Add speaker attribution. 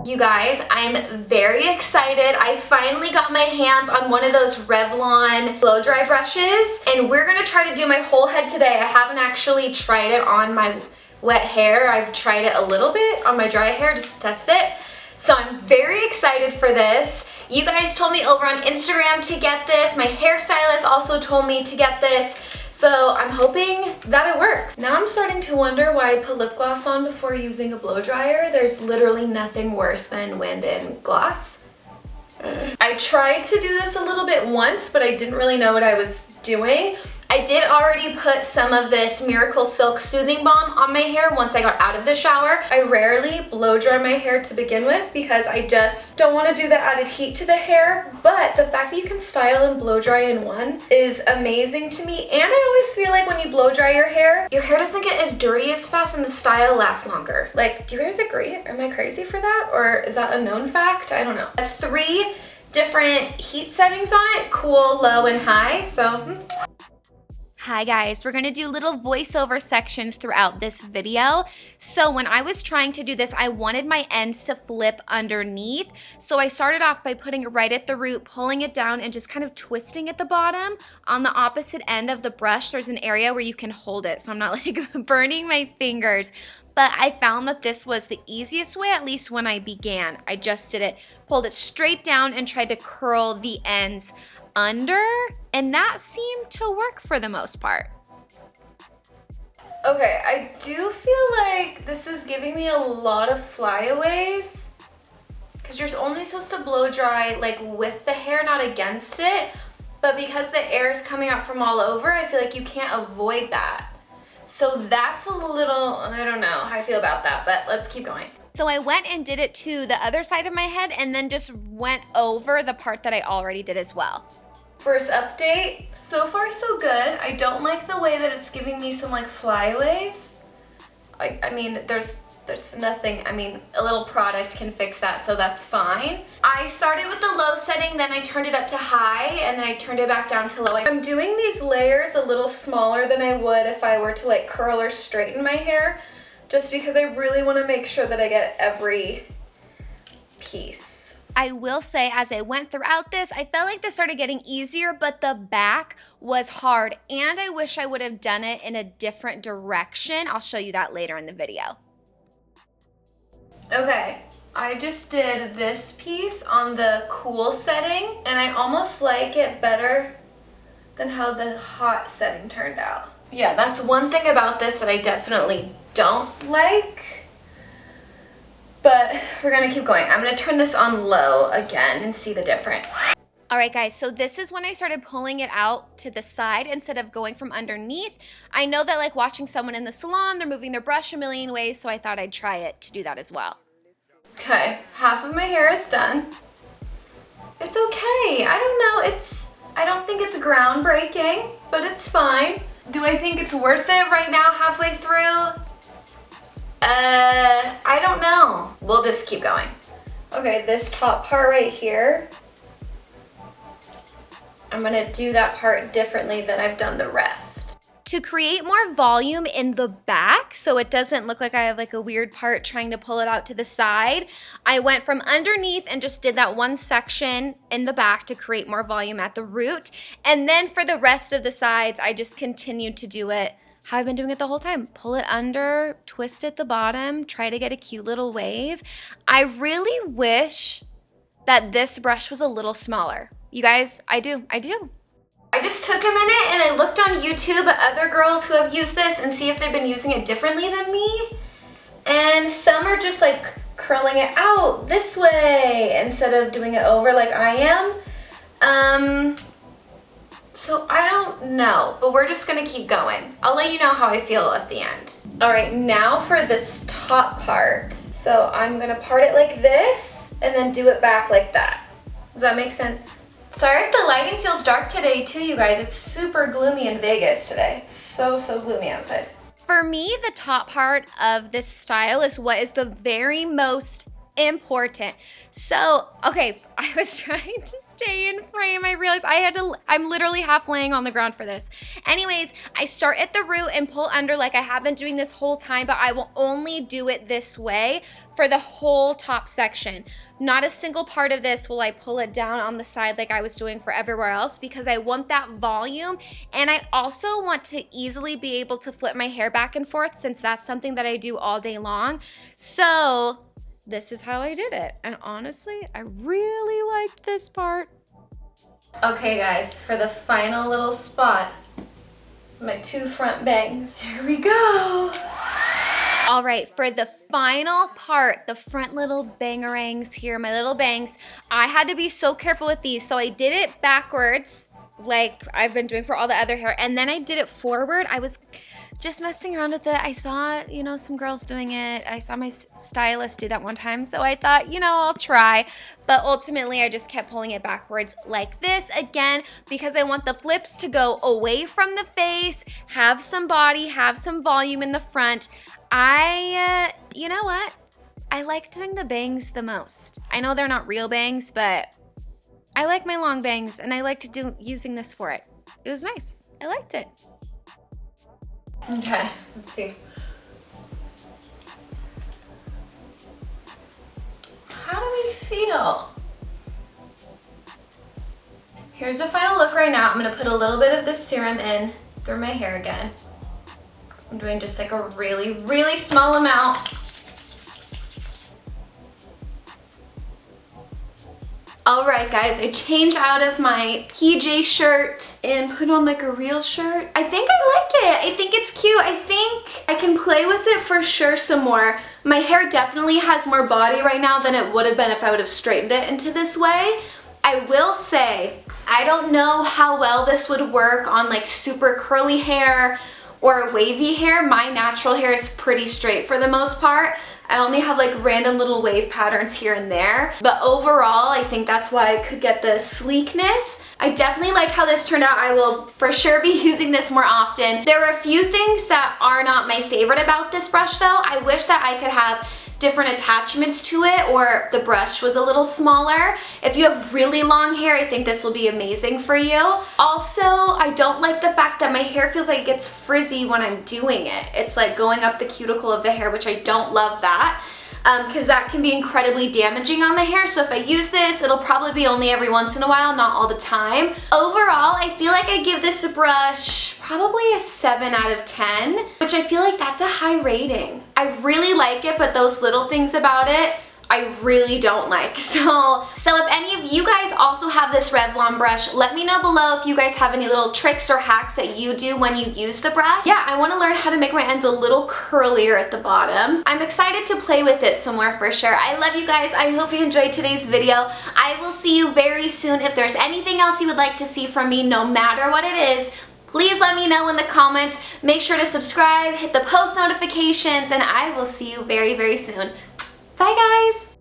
Speaker 1: You guys, I'm very excited. I finally got my hands on one of those Revlon blow dry brushes, and we're gonna try to do my whole head today. I haven't actually tried it on my wet hair. I've tried it a little bit on my dry hair just to test it. So I'm very excited for this. You guys told me over on Instagram to get this. My hairstylist also told me to get this. So I'm hoping that it works. Now I'm starting to wonder why I put lip gloss on before using a blow dryer. There's literally nothing worse than wind and gloss. I tried to do this a little bit once, but I didn't really know what I was doing. I did already put some of this Miracle Silk Soothing Balm on my hair once I got out of the shower. I rarely blow dry my hair to begin with because I just don't want to do the added heat to the hair, but the fact that you can style and blow dry in one is amazing to me. And I always feel like when you blow dry your hair doesn't get as dirty as fast and the style lasts longer. Like, do you guys agree? Am I crazy for that? Or is that a known fact? I don't know. It has 3 different heat settings on it, cool, low, and high, so. Hi guys, we're gonna do little voiceover sections throughout this video. So when I was trying to do this, I wanted my ends to flip underneath. So I started off by putting it right at the root, pulling it down and just kind of twisting at the bottom. On the opposite end of the brush, there's an area where you can hold it. So I'm not like burning my fingers. But I found that this was the easiest way, at least when I began. I just did it, pulled it straight down and tried to curl the ends under, and that seemed to work for the most part. Okay, I do feel like this is giving me a lot of flyaways because you're only supposed to blow dry like with the hair, not against it. But because the air is coming out from all over, I feel like you can't avoid that. So that's a little, I don't know how I feel about that, but let's keep going. So I went and did it to the other side of my head and then just went over the part that I already did as well. First update, so far so good. I don't like the way that it's giving me some like flyaways. I mean, there's nothing, I mean, a little product can fix that, so that's fine. I started with the low setting, then I turned it up to high, and then I turned it back down to low. I'm doing these layers a little smaller than I would if I were to like curl or straighten my hair, just because I really want to make sure that I get every piece. I will say, as I went throughout this, I felt like this started getting easier, but the back was hard, and I wish I would have done it in a different direction. I'll show you that later in the video. Okay, I just did this piece on the cool setting, and I almost like it better than how the hot setting turned out. Yeah, that's one thing about this that I definitely don't like. But we're gonna keep going. I'm gonna turn this on low again and see the difference. All right guys, so this is when I started pulling it out to the side instead of going from underneath. I know that like watching someone in the salon, they're moving their brush a million ways, so I thought I'd try it to do that as well. Okay, half of my hair is done. It's okay, I don't know, I don't think it's groundbreaking, but it's fine. Do I think it's worth it right now halfway through? I don't know. We'll just keep going. Okay, this top part right here, I'm gonna do that part differently than I've done the rest. To create more volume in the back, so it doesn't look like I have like a weird part trying to pull it out to the side, I went from underneath and just did that one section in the back to create more volume at the root. And then for the rest of the sides, I just continued to do it how I've been doing it the whole time. Pull it under, twist at the bottom, try to get a cute little wave. I really wish that this brush was a little smaller. You guys, I do. I just took a minute and I looked on YouTube at other girls who have used this and see if they've been using it differently than me. And some are just like curling it out this way instead of doing it over like I am. So I don't know, but we're just gonna keep going. I'll let you know how I feel at the end. All right, now for this top part. So I'm gonna part it like this and then do it back like that. Does that make sense? Sorry if the lighting feels dark today too, you guys. It's super gloomy in Vegas today. It's so gloomy outside. For me, the top part of this style is what is the very most important. So, okay, I was trying to stay in frame. I realized I'm literally half laying on the ground for this. Anyways, I start at the root and pull under like I have been doing this whole time, but I will only do it this way for the whole top section. Not a single part of this will I pull it down on the side like I was doing for everywhere else, because I want that volume, and I also want to easily be able to flip my hair back and forth, since that's something that I do all day long. So this is how I did it, and honestly, I really liked this part. Okay guys, for the final little spot, my 2 front bangs. Here we go. All right, for the final part, the front little bangerangs here, my little bangs, I had to be so careful with these. So I did it backwards, like I've been doing for all the other hair, and then I did it forward. I was just messing around with it. I saw, you know, some girls doing it. I saw my stylist do that one time, so I thought, you know, I'll try. But ultimately, I just kept pulling it backwards like this, again, because I want the flips to go away from the face, have some body, have some volume in the front. You know what? I like doing the bangs the most. I know they're not real bangs, but I like my long bangs, and I like to do using this for it. It was nice. I liked it. Okay, let's see. How do we feel? Here's the final look right now. I'm gonna put a little bit of this serum in through my hair again. I'm doing just like a really, really small amount. All right, guys, I changed out of my PJ shirt and put on like a real shirt. I think I like it. I think it's cute. I think I can play with it for sure some more. My hair definitely has more body right now than it would have been if I would have straightened it into this way. I will say, I don't know how well this would work on like super curly hair or wavy hair. My natural hair is pretty straight for the most part. I only have like random little wave patterns here and there. But overall, I think that's why I could get the sleekness. I definitely like how this turned out. I will for sure be using this more often. There are a few things that are not my favorite about this brush though. I wish that I could have different attachments to it, or the brush was a little smaller. If you have really long hair, I think this will be amazing for you. Also, I don't like the fact that my hair feels like it gets frizzy when I'm doing it. It's like going up the cuticle of the hair, which I don't love that, because that can be incredibly damaging on the hair. So if I use this, it'll probably be only every once in a while, not all the time. Overall, I feel like I give this a brush probably a 7 out of 10, which I feel like that's a high rating. I really like it, but those little things about it, I really don't like. So if any of you guys also have this Revlon brush, let me know below if you guys have any little tricks or hacks that you do when you use the brush. Yeah, I want to learn how to make my ends a little curlier at the bottom. I'm excited to play with it some more for sure. I love you guys. I hope you enjoyed today's video. I will see you very soon. If there's anything else you would like to see from me, no matter what it is, please let me know in the comments. Make sure to subscribe, hit the post notifications, and I will see you very, very soon. Bye, guys.